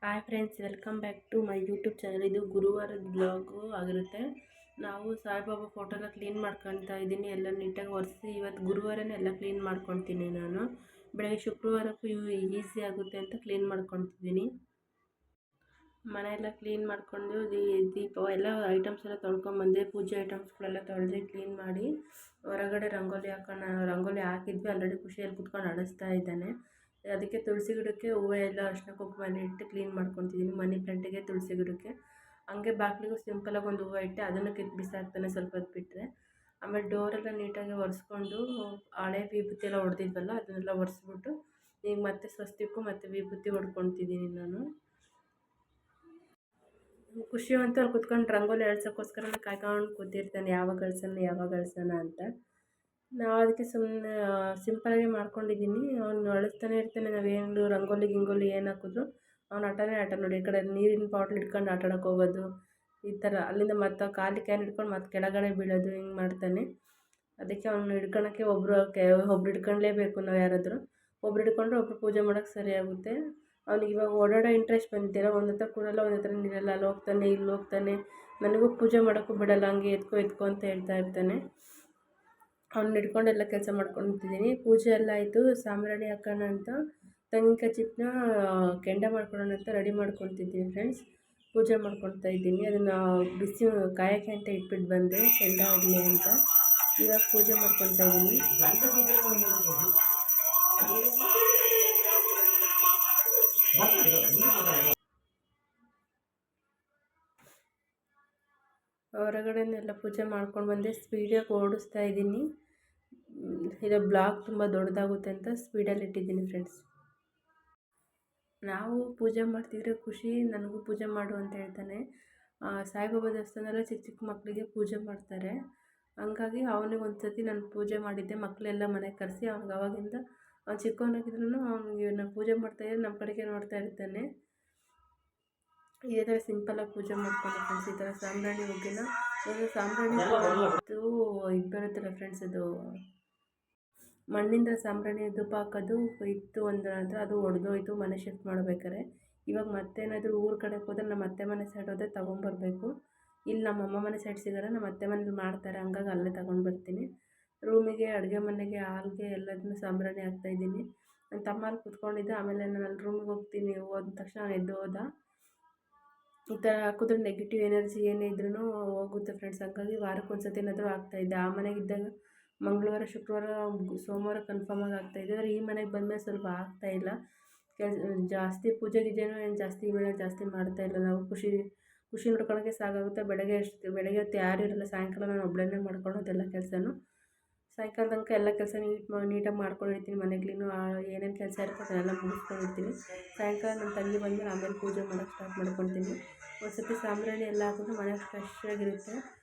Hi friends, welcome back to my YouTube channel. ಇದು ಗುರುವಾರದ blog ಆಗಿರುತ್ತೆ. ನಾವು ಸಾಯಿಬಾಬಾ ಫೋಟೋನ ಕ್ಲೀನ್ ಮಾಡ್ಕೊತಾ ಇದ್ದೀನಿ. ಎಲ್ಲ ನೀಟಾಗಿ ಒರೆಸಿ ಇವತ್ತು ಗುರುವಾರನೇ ಎಲ್ಲ ಕ್ಲೀನ್ ಮಾಡ್ಕೊತೀನಿ. ನಾನು ಬೆಳಗ್ಗೆ ಶುಕ್ರವಾರಕ್ಕೂ ಈಸಿ ಆಗುತ್ತೆ ಅಂತ ಕ್ಲೀನ್ ಮಾಡ್ಕೊತಿದ್ದೀನಿ. ಮನೆಯೆಲ್ಲ ಕ್ಲೀನ್ ಮಾಡಿಕೊಂಡು ದೀಪ ಎಲ್ಲ ಐಟಮ್ಸ್ ಎಲ್ಲ ತೊಳ್ಕೊಂಬಂದೆ. ಪೂಜೆ ಐಟಮ್ಸ್ಗಳೆಲ್ಲ ತೊಳೆದು ಕ್ಲೀನ್ ಮಾಡಿ ಹೊರಗಡೆ ರಂಗೋಲಿ ಹಾಕಿದ್ವಿ. ಆಲ್ರೆಡಿ ಖುಷಿಯಲ್ಲಿ ಕುತ್ಕೊಂಡು ಆಡಿಸ್ತಾ ಇದ್ದಾನೆ. ಅದಕ್ಕೆ ತುಳಸಿ ಗಿಡಕ್ಕೆ ಹೂವು ಎಲ್ಲ ಅರಿಶಿನ ಕುಂಕುಮ ಇಟ್ಟು ಕ್ಲೀನ್ ಮಾಡ್ಕೊತಿದ್ದೀನಿ. ಮನಿ ಪ್ಲಾಂಟಿಗೆ ತುಳಸಿ ಗಿಡಕ್ಕೆ ಹಂಗೆ ಬಾಗಿಲಿಗೂ ಸಿಂಪಲಾಗಿ ಒಂದು ಹೂವು ಇಟ್ಟೆ. ಅದನ್ನು ಕಿತ್ತು ಬಿಸಾಕ್ತಾನೆ ಸ್ವಲ್ಪ ಹೊತ್ತು ಬಿಟ್ಟರೆ. ಆಮೇಲೆ ಡೋರೆಲ್ಲ ನೀಟಾಗಿ ಒರೆಸ್ಕೊಂಡು ಹಳೆ ವಿಭೂತಿ ಎಲ್ಲ ಹೊಡೆದಿದ್ವಲ್ಲ ಅದನ್ನೆಲ್ಲ ಒರೆಸ್ಬಿಟ್ಟು ಈಗ ಮತ್ತೆ ಸ್ವಸ್ತಿಕ್ಕು ಮತ್ತು ವಿಭೂತಿ ಹೊಡ್ಕೊತಿದ್ದೀನಿ ನಾನು. ಖುಷಿ ಅಂತೂ ಅಲ್ಲಿ ಕುತ್ಕೊಂಡು ರಂಗೋಲಿ ಎಳ್ಸೋಕ್ಕೋಸ್ಕರನೇ ಕಾಯ್ಕೊಂಡು ಕೂತಿರ್ತಾನೆ, ಯಾವಾಗ ಅಳ್ಸೋಣ ಅಂತ. ನಾವು ಅದಕ್ಕೆ ಸುಮ್ಮನೆ ಸಿಂಪಲಾಗಿ ಮಾಡ್ಕೊಂಡಿದ್ದೀನಿ. ಅವ್ನು ಅಳಿಸ್ತಾನೆ ಇರ್ತಾನೆ. ನಾವೇನು ರಂಗೋಲಿ ಏನು ಹಾಕಿದ್ರು ಅವ್ನು ಆಟ ನೋಡಿ. ಈ ಕಡೆ ನೀರಿನ ಬಾಟ್ಲ್ ಇಟ್ಕೊಂಡು ಆಟ ಆಡೋಕೆ ಹೋಗೋದು, ಈ ಥರ ಅಲ್ಲಿಂದ ಮತ್ತೆ ಖಾಲಿ ಕ್ಯಾನ್ ಹಿಡ್ಕೊಂಡು ಮತ್ತೆ ಕೆಳಗಡೆ ಬೀಳೋದು, ಹಿಂಗೆ ಮಾಡ್ತಾನೆ. ಅದಕ್ಕೆ ಅವ್ನು ಹಿಡ್ಕೊಳಕ್ಕೆ ಒಬ್ಬರು ಹಿಡ್ಕೊಳ್ಳೇಬೇಕು. ನಾವು ಯಾರಾದರೂ ಒಬ್ರು ಹಿಡ್ಕೊಂಡ್ರೆ ಒಬ್ರು ಪೂಜೆ ಮಾಡೋಕ್ಕೆ ಸರಿಯಾಗುತ್ತೆ. ಅವ್ನಿಗೆ ಇವಾಗ ಓಡಾಡೋ ಇಂಟ್ರೆಸ್ಟ್ ಬಂದಿದ್ದೀರ. ಒಂದು ಹತ್ರ ಕೂರಲ್ಲ, ಒಂದು ಹತ್ರ ನಿಲ್ಲಲ್ಲ. ಅಲ್ಲಿ ಹೋಗ್ತಾನೆ ಇಲ್ಲಿ ಹೋಗ್ತಾನೆ. ನನಗೂ ಪೂಜೆ ಮಾಡೋಕ್ಕೂ ಬಿಡಲ್ಲ. ಹಂಗೆ ಎತ್ಕೊ ಅಂತ ಹೇಳ್ತಾ ಇರ್ತಾನೆ. ಅವ್ನು ಹಿಡ್ಕೊಂಡೆಲ್ಲ ಕೆಲಸ ಮಾಡ್ಕೊತಿದ್ದೀನಿ. ಪೂಜೆ ಎಲ್ಲ ಆಯಿತು. ಸಾಂಬ್ರಾಣಿ ಹಾಕೋಣ ಅಂತ ತೆಂಗಿನಕಾಯಿ ಚಿಪ್ಪನ್ನ ಕೆಂಡ ಮಾಡ್ಕೊಳ್ಳೋಣ ಅಂತ ರೆಡಿ ಮಾಡ್ಕೊತಿದ್ದೀನಿ ಫ್ರೆಂಡ್ಸ್. ಪೂಜೆ ಮಾಡ್ಕೊತಾ ಇದ್ದೀನಿ. ಅದನ್ನು ಬಿಸಿ ಕಾಯೋಕ್ಕೆ ಅಂತ ಇಟ್ಬಿಟ್ಟು ಬಂದೆ, ಕೆಂಡ ಆಗಲಿ ಅಂತ. ಇವಾಗ ಪೂಜೆ ಮಾಡ್ಕೊತಾ ಇದ್ದೀನಿ. ಹೊರಗಡೆನೆಲ್ಲ ಪೂಜೆ ಮಾಡ್ಕೊಂಡು ಬಂದೆ. ಸ್ಪೀಡಾಗಿ ಓಡಿಸ್ತಾ ಇದ್ದೀನಿ. ಇದು ಬ್ಲಾಗ್ ತುಂಬ ದೊಡ್ಡದಾಗುತ್ತೆ ಅಂತ ಸ್ಪೀಡಲ್ಲಿ ಇಟ್ಟಿದ್ದೀನಿ ಫ್ರೆಂಡ್ಸ್. ನಾವು ಪೂಜೆ ಮಾಡ್ತಿದ್ರೆ ಖುಷಿ ನನಗೂ ಪೂಜೆ ಮಾಡು ಅಂತ ಹೇಳ್ತಾನೆ. ಸಾಯಿಬಾಬಾ ದೇವಸ್ಥಾನದಲ್ಲೇ ಚಿಕ್ಕ ಚಿಕ್ಕ ಮಕ್ಕಳಿಗೆ ಪೂಜೆ ಮಾಡ್ತಾರೆ. ಹಂಗಾಗಿ ಅವನಿಗೆ ಒಂದು ಸತಿ ನಾನು ಪೂಜೆ ಮಾಡಿದ್ದೆ. ಮಕ್ಕಳೆಲ್ಲ ಮನೆಗೆ ಕರೆಸಿ ಅವಾಗಿಂದ ಅವ್ನು ಚಿಕ್ಕವನಾಗಿದ್ರೂ ಅವ್ನಿಗೆ ನಾನು ಪೂಜೆ ಮಾಡ್ತಾಯಿದ್ರೆ ನಮ್ಮ ಕಡೆಗೆ ನೋಡ್ತಾ ಇರ್ತಾನೆ. ಇದೇ ಥರ ಸಿಂಪಲಾಗಿ ಪೂಜೆ ಮಾಡ್ಕೊಂಡು ಫ್ರೆಂಡ್ಸ್. ಈ ಥರ ಸಾಂಬ್ರಾಣಿ ಹೋಗಿನ ಸಾಂಬ್ರಾಣಿ ಇದು ಬರುತ್ತಲ್ಲ ಫ್ರೆಂಡ್ಸ್, ಅದು ಮಣ್ಣಿಂದ ಸಾಂಬ್ರಾಣಿ ಧೂಪ ಹಾಕೋದು ಇತ್ತು ಒಂದು ನಂತರ ಅದು ಒಡೆದೋಯ್ತು ಮನೆ ಶಿಫ್ಟ್ ಮಾಡ್ಬೇಕಾರೆ. ಇವಾಗ ಮತ್ತೇನಾದರೂ ಊರ ಕಡೆಗೆ ಹೋದ್ರೆ ನಮ್ಮ ಅತ್ತೆ ಮನೆ ಸೈಡ್ ಹೋದರೆ ತೊಗೊಂಬರ್ಬೇಕು. ಇಲ್ಲಿ ನಮ್ಮ ಅಮ್ಮ ಮನೆ ಸೈಡ್ ಸಿಗೋಲ್ಲ, ನಮ್ಮ ಅತ್ತೆ ಮನೇಲಿ ಮಾಡ್ತಾರೆ. ಹಂಗಾಗಿ ಅಲ್ಲೇ ತೊಗೊಂಡ್ಬರ್ತೀನಿ. ರೂಮಿಗೆ, ಅಡುಗೆ ಮನೆಗೆ, ಹಾಲ್ಗೆ ಎಲ್ಲದನ್ನೂ ಸಾಂಬ್ರಾಣಿ ಹಾಕ್ತಾಯಿದ್ದೀನಿ. ನನ್ನ ತಮ್ಮ ಅಲ್ಲಿ ಕುತ್ಕೊಂಡಿದ್ದೆ. ಆಮೇಲೆ ನಾನು ಅಲ್ಲಿ ರೂಮಿಗೆ ಹೋಗ್ತೀನಿ ಹೋದ ತಕ್ಷಣ ನಾನು ಎದ್ದು ಹೋದ. ಈ ಥರ ಹಾಕಿದ್ರೆ ನೆಗೆಟಿವ್ ಎನರ್ಜಿ ಏನೇ ಇದ್ರೂ ಹೋಗುತ್ತೆ ಫ್ರೆಂಡ್ಸ್. ಹಂಗಾಗಿ ವಾರಕ್ಕೆ ಒಂದು ಸತಿ ಏನಾದರೂ ಆಗ್ತಾಯಿದ್ದೆ. ಆ ಮನೆಗಿದ್ದಾಗ ಮಂಗಳವಾರ, ಶುಕ್ರವಾರ, ಸೋಮವಾರ ಕನ್ಫರ್ಮಾಗಿ ಆಗ್ತಾಯಿದೆ. ಆದರೆ ಈ ಮನೆಗೆ ಬಂದಮೇಲೆ ಸ್ವಲ್ಪ ಆಗ್ತಾಯಿಲ್ಲ. ಜಾಸ್ತಿ ಪೂಜೆ ಗೀಜೆನೂ ಏನು ಜಾಸ್ತಿ ಈ ಮನೇಲಿ ಜಾಸ್ತಿ ಮಾಡ್ತಾಯಿಲ್ಲ. ನಾವು ಖುಷಿ ನೋಡ್ಕೊಳ್ಳೋಕ್ಕೆ ಸಾಕಾಗುತ್ತೆ. ಬೆಳಗ್ಗೆ ಹೊತ್ತು ಯಾರೂ ಇರಲ್ಲ. ಸಾಯಂಕಾಲ ನಾನು ಒಬ್ಬಳೇ ಮಾಡ್ಕೊಳ್ಳೋದೆಲ್ಲ ಕೆಲಸನೂ. ಸಾಯಂಕಾಲ ತನಕ ಎಲ್ಲ ಕೆಲಸ ನೀಟಾಗಿ ಮಾಡ್ಕೊಂಡಿರ್ತೀನಿ. ಮನೆ ಕ್ಲೀನು ಏನೇನು ಕೆಲಸ ಇರುತ್ತೆ ಅದನ್ನೆಲ್ಲ ಮುಗಿಸ್ಕೊಂಡಿರ್ತೀನಿ. ಸಾಯಂಕಾಲ ನನ್ನ ತಂಗಿ ಬಂದಮೇಲೆ ಆಮೇಲೆ ಪೂಜೆ ಮಾಡೋಕ್ಕೆ ಸ್ಟಾರ್ಟ್ ಮಾಡ್ಕೊತೀನಿ. ಒಂದು ಸತಿ ಸಾಂಬ್ರಾಣಿ ಎಲ್ಲ ಹಾಕಿದ್ರೆ ಮನೆ ಫ್ರೆಶ್ ಆಗಿರುತ್ತೆ.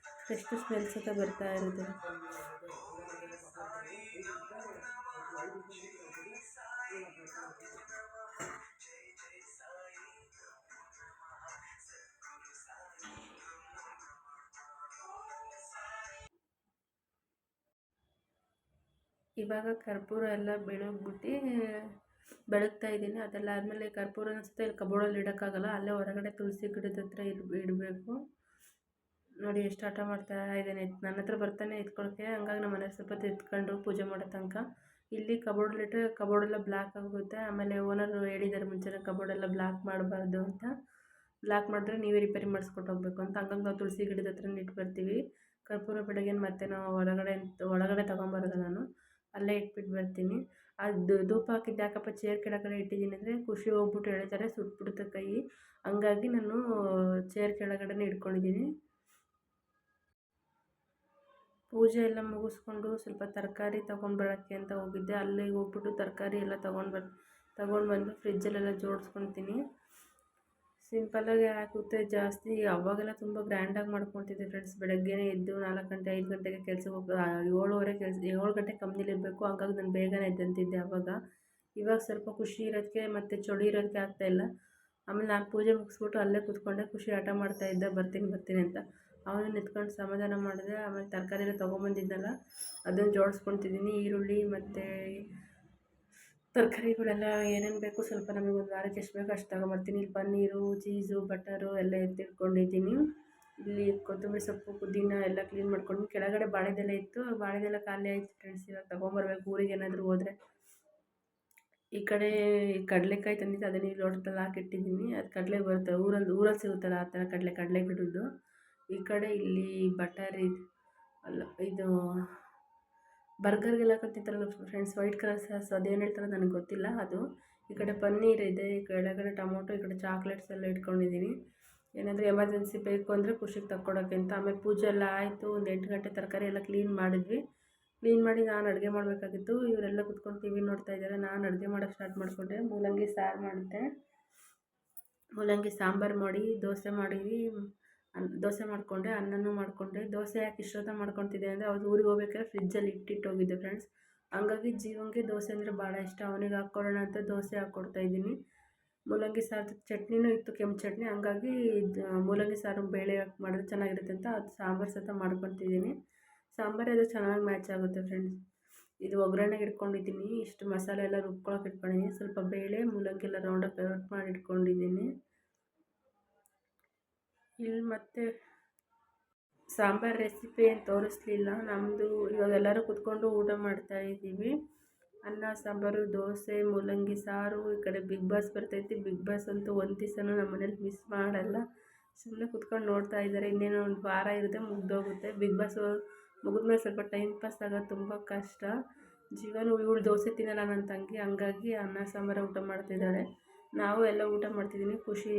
ಫ್ರೆಶ್ ಸ್ಮೆಲ್ ಸಹ ಬರ್ತಾ ಇರುತ್ತೆ. ಇವಾಗ ಕರ್ಪೂರ ಎಲ್ಲ ಬೆಳಗ್ತಾ ಇದ್ದೀನಿ. ಅದೆಲ್ಲ ಆದಮೇಲೆ ಕರ್ಪೂರನ ಸುತ್ತ ಇಲ್ಲಿ ಕಬೋರ್ಡಲ್ಲಿ ಇಡೋಕ್ಕಾಗಲ್ಲ. ಅಲ್ಲೇ ಹೊರಗಡೆ ತುಳಸಿ ಗಿಡದ ಹತ್ರ ಇಡಬೇಕು. ನೋಡಿ ಎಷ್ಟು ಆಟ ಮಾಡ್ತಾ ಇದ್ದಾನೆ. ನನ್ನ ಹತ್ರ ಬರ್ತಾನೆ ಎತ್ಕೊಳ್ಳೋಕ್ಕೆ. ಹಂಗಾಗಿ ನಮ್ಮ ಮನೆ ಸ್ವಲ್ಪ ಎತ್ಕೊಂಡು ಪೂಜೆ ಮಾಡೋ ತನಕ ಇಲ್ಲಿ ಕಬೋರ್ಡಲ್ಲಿಟ್ಟರೆ ಕಬೋರ್ಡೆಲ್ಲ ಬ್ಲಾಕ್ ಆಗುತ್ತೆ. ಆಮೇಲೆ ಓನರು ಹೇಳಿದ್ದಾರೆ ಮುಂಚೆನೇ ಕಬೋರ್ಡೆಲ್ಲ ಬ್ಲಾಕ್ ಮಾಡಬಾರ್ದು ಅಂತ. ಬ್ಲಾಕ್ ಮಾಡಿದ್ರೆ ನೀವೇ ರಿಪೇರಿ ಮಾಡಿಸ್ಕೊಟ್ಟು ಹೋಗ್ಬೇಕು ಅಂತ. ಹಂಗಾಗಿ ನಾವು ತುಳಸಿ ಗಿಡದ ಹತ್ರನೇ ಇಟ್ಟು ಬರ್ತೀವಿ. ಕರ್ಪೂರ ಬೆಳಗ್ಗೆ ಮತ್ತೆ ನಾವು ಒಳಗಡೆ ತೊಗೊಂಬರೋದು. ನಾನು ಅಲ್ಲೇ ಇಟ್ಬಿಟ್ಟು ಬರ್ತೀನಿ. ಅದು ಧೂಪ ಹಾಕಿದ್ದು ಯಾಕಪ್ಪ ಚೇರ್ ಕೆಳಗಡೆ ಇಟ್ಟಿದ್ದೀನಿ ಅಂದರೆ ಖುಷಿ ಹೋಗ್ಬಿಟ್ಟು ಹೇಳ್ತಾರೆ ಸುಟ್ಬಿಡುತ್ತೆ ಕೈ. ಹಂಗಾಗಿ ನಾನು ಚೇರ್ ಕೆಳಗಡೆನೇ ಇಟ್ಕೊಂಡಿದ್ದೀನಿ. ಪೂಜೆ ಎಲ್ಲ ಮುಗಿಸ್ಕೊಂಡು ಸ್ವಲ್ಪ ತರಕಾರಿ ತೊಗೊಂಡ್ಬರೋಕ್ಕೆ ಅಂತ ಹೋಗಿದ್ದೆ. ಅಲ್ಲಿಗೆ ಹೋಗ್ಬಿಟ್ಟು ತರಕಾರಿ ಎಲ್ಲ ತೊಗೊಂಡು ಬಂದು ಫ್ರಿಜ್ಜಲ್ಲೆಲ್ಲ ಜೋಡಿಸ್ಕೊತೀನಿ. ಸಿಂಪಲ್ಲಾಗಿ ಆಗುತ್ತೆ. ಜಾಸ್ತಿ ಅವಾಗೆಲ್ಲ ತುಂಬ ಗ್ರ್ಯಾಂಡಾಗಿ ಮಾಡ್ಕೊತಿದ್ದೆ ಫ್ರೆಂಡ್ಸ್. ಬೆಳಗ್ಗೆನೇ ಎದ್ದು 4 ಗಂಟೆ 5 ಗಂಟೆಗೆ ಕೆಲ್ಸಕ್ಕೆ ಹೋಗಿ 7 ಗಂಟೆ ಕಂಪ್ನಿಲಿರಬೇಕು. ಹಂಗಾಗಿ ನಾನು ಬೇಗನೆ ಎದ್ದಂತಿದ್ದೆ ಆವಾಗ. ಇವಾಗ ಸ್ವಲ್ಪ ಖುಷಿ ಇರೋದಕ್ಕೆ ಮತ್ತು ಚಳಿ ಇರೋದಕ್ಕೆ ಆಗ್ತಾಯಿಲ್ಲ. ಆಮೇಲೆ ನಾನು ಪೂಜೆ ಮುಗಿಸ್ಬಿಟ್ಟು ಅಲ್ಲೇ ಕೂತ್ಕೊಂಡೆ. ಖುಷಿ ಆಟ ಮಾಡ್ತಾಯಿದ್ದೆ ಬರ್ತೀನಿ ಅಂತ. ಅವನನ್ನು ಎತ್ಕೊಂಡು ಸಮಾಧಾನ ಮಾಡಿದೆ. ಆಮೇಲೆ ತರಕಾರಿ ಎಲ್ಲ ತೊಗೊಂಬಂದಿದ್ನಲ್ಲ ಅದನ್ನು ಜೋಡಿಸ್ಕೊತಿದ್ದೀನಿ. ಈರುಳ್ಳಿ ಮತ್ತು ತರಕಾರಿಗಳೆಲ್ಲ ಏನೇನು ಬೇಕು ಸ್ವಲ್ಪ ನಮಗೆ ಒಂದು ವಾರಕ್ಕೆ ಎಷ್ಟು ಬೇಕು ಅಷ್ಟು ತಗೊಂಬರ್ತೀನಿ. ಇಲ್ಲಿ ಪನ್ನೀರು, ಚೀಸು, ಬಟರು ಎಲ್ಲ ಎತ್ತಿಟ್ಕೊಂಡಿದ್ದೀನಿ. ಇಲ್ಲಿ ಕೊತ್ತಂಬರಿ ಸೊಪ್ಪು, ಪುದೀನ ಎಲ್ಲ ಕ್ಲೀನ್ ಮಾಡ್ಕೊಂಡು ಕೆಳಗಡೆ ಬಾಳೆದೆಲೆ ಇತ್ತು, ಬಾಳೆದೆಲೆ ಖಾಲಿ ಆಯಿತು ಫ್ರೆಂಡ್ಸ್. ಇವಾಗ ತೊಗೊಂಬರ್ಬೇಕು ಊರಿಗೆ ಏನಾದರೂ ಹೋದರೆ. ಈ ಕಡೆ ಕಡಲೆಕಾಯಿ ತಂದಿದ್ದು ಅದನ್ನು ಈ ಲೋಟದಲ್ಲಿ ಹಾಕಿಟ್ಟಿದ್ದೀನಿ. ಅದು ಕಡಲೆ ಬರುತ್ತೆ ಊರಲ್ಲಿ ಸಿಗುತ್ತಲ್ಲ ಆ ಥರ ಕಡಲೆ ಬಿಡೋದು. ಈ ಕಡೆ ಇಲ್ಲಿ ಬಟರ್ ಅಲ್ಲ ಇದು ಬರ್ಗರ್ಗೆಲ್ಲ ಹಾಕೊತಿರ್ತಾರಲ್ಲ ಫ್ರೆಂಡ್ಸ್, ವೈಟ್ ಕಲರ್ ಸಾಸ್, ಅದೇನು ಹೇಳ್ತಾರೆ ನನಗೆ ಗೊತ್ತಿಲ್ಲ ಅದು. ಈ ಕಡೆ ಪನ್ನೀರ್ ಇದೆ, ಈ ಕೆಳಗಡೆ ಟೊಮೊಟೊ, ಈ ಕಡೆ ಚಾಕ್ಲೇಟ್ಸ್ ಎಲ್ಲ ಇಟ್ಕೊಂಡಿದ್ದೀನಿ. ಏನಾದರೂ ಎಮರ್ಜೆನ್ಸಿ ಬೇಕು ಅಂದರೆ ಖುಷಿಗೆ ತಕ್ಕೊಡೋಕ್ಕೆ ಅಂತ. ಆಮೇಲೆ ಪೂಜೆ ಎಲ್ಲ ಆಯಿತು. ಒಂದು 8 ಗಂಟೆ ತರಕಾರಿ ಎಲ್ಲ ಕ್ಲೀನ್ ಮಾಡಿದ್ವಿ. ಕ್ಲೀನ್ ಮಾಡಿ ನಾನು ಅಡುಗೆ ಮಾಡಬೇಕಾಗಿತ್ತು. ಇವರೆಲ್ಲ ಕುತ್ಕೊಂಡು ಟಿ ವಿ ನೋಡ್ತಾ ಇದ್ದಾರೆ. ನಾನು ಅಡುಗೆ ಮಾಡೋಕ್ಕೆ ಸ್ಟಾರ್ಟ್ ಮಾಡಿಕೊಂಡೆ. ಮೂಲಂಗಿ ಸಾರು ಮಾಡಿದ್ದೆ. ಮೂಲಂಗಿ ಸಾಂಬಾರು ಮಾಡಿ ದೋಸೆ ಮಾಡಿದ್ವಿ. ದೋಸೆ ಮಾಡಿಕೊಂಡೆ, ಅನ್ನನೂ ಮಾಡಿಕೊಂಡೆ. ದೋಸೆ ಯಾಕೆ ಇಷ್ಟೊತ್ತ ಮಾಡ್ಕೊತಿದ್ದೆ ಅಂದರೆ ಅವ್ರು ಊರಿಗೆ ಹೋಗ್ಬೇಕಾದ್ರೆ ಫ್ರಿಜ್ಜಲ್ಲಿ ಇಟ್ಟಿಟ್ಟು ಹೋಗಿದ್ದೆ ಫ್ರೆಂಡ್ಸ್. ಹಂಗಾಗಿ ಜೀವಂಗೆ ದೋಸೆ ಅಂದರೆ ಭಾಳ ಇಷ್ಟ. ಅವನಿಗೆ ಹಾಕ್ಕೊಡೋಣ ಅಂತ ದೋಸೆ ಹಾಕ್ಕೊಡ್ತಾಯಿದ್ದೀನಿ. ಮೂಲಂಗಿ ಸಾರು ಚಟ್ನಿನೂ ಇತ್ತು, ಕೆಂಪು ಚಟ್ನಿ. ಹಂಗಾಗಿ ಮೂಲಂಗಿ ಸಾರು ಬೇಳೆ ಹಾಕಿ ಮಾಡಿದ್ರೆ ಚೆನ್ನಾಗಿರುತ್ತೆ ಅಂತ ಅದು ಸಾಂಬಾರು ಸತ ಮಾಡ್ಕೊತಿದ್ದೀನಿ. ಸಾಂಬಾರು ಅದು ಚೆನ್ನಾಗಿ ಮ್ಯಾಚ್ ಆಗುತ್ತೆ ಫ್ರೆಂಡ್ಸ್. ಇದು ಒಗ್ಗರಣೆಗೆ ಇಟ್ಕೊಂಡಿದ್ದೀನಿ. ಇಷ್ಟು ಮಸಾಲೆ ಎಲ್ಲ ರುಬ್ಕೊಳಕ್ಕೆ ಇಟ್ಕೊಂಡಿದ್ದೀನಿ. ಸ್ವಲ್ಪ ಬೇಳೆ, ಮೂಲಂಗಿ ಎಲ್ಲ ರೌಂಡಾಗಿ ಕಟ್ ಮಾಡಿ ಇಟ್ಕೊಂಡಿದ್ದೀನಿ. ಇಲ್ಲಿ ಮತ್ತು ಸಾಂಬಾರು ರೆಸಿಪಿ ಏನು ತೋರಿಸ್ಲಿಲ್ಲ ನಮ್ಮದು. ಇವಾಗ ಎಲ್ಲರೂ ಕುತ್ಕೊಂಡು ಊಟ ಮಾಡ್ತಾಯಿದ್ದೀವಿ. ಅನ್ನ, ಸಾಂಬಾರು, ದೋಸೆ, ಮೂಲಂಗಿ ಸಾರು. ಈ ಕಡೆ ಬಿಗ್ ಬಾಸ್ ಬರ್ತೈತಿ. ಬಿಗ್ ಬಾಸ್ ಅಂತೂ ಒಂದು ದಿವಸನೂ ನಮ್ಮ ಮನೇಲಿ ಮಿಸ್ ಮಾಡಲ್ಲ. ಸುಮ್ಮನೆ ಕುತ್ಕೊಂಡು ನೋಡ್ತಾ ಇದ್ದಾರೆ. ಇನ್ನೇನೋ ಒಂದು ವಾರ ಇರುತ್ತೆ, ಮುಗಿದೋಗುತ್ತೆ. ಬಿಗ್ ಬಾಸು ಮುಗಿದ್ಮೇಲೆ ಸ್ವಲ್ಪ ಟೈಮ್ ಪಾಸ್ ಆಗೋದು ತುಂಬ ಕಷ್ಟ. ಜೀವನ ಇವಳು ದೋಸೆ ತಿನ್ನಲ್ಲ ನನ್ನ ತಂಗಿ, ಹಂಗಾಗಿ ಅನ್ನ ಸಾಂಬಾರು ಊಟ ಮಾಡ್ತಿದ್ದಾಳೆ. ನಾವು ಎಲ್ಲ ಊಟ ಮಾಡ್ತಿದ್ದೀನಿ. ಖುಷಿ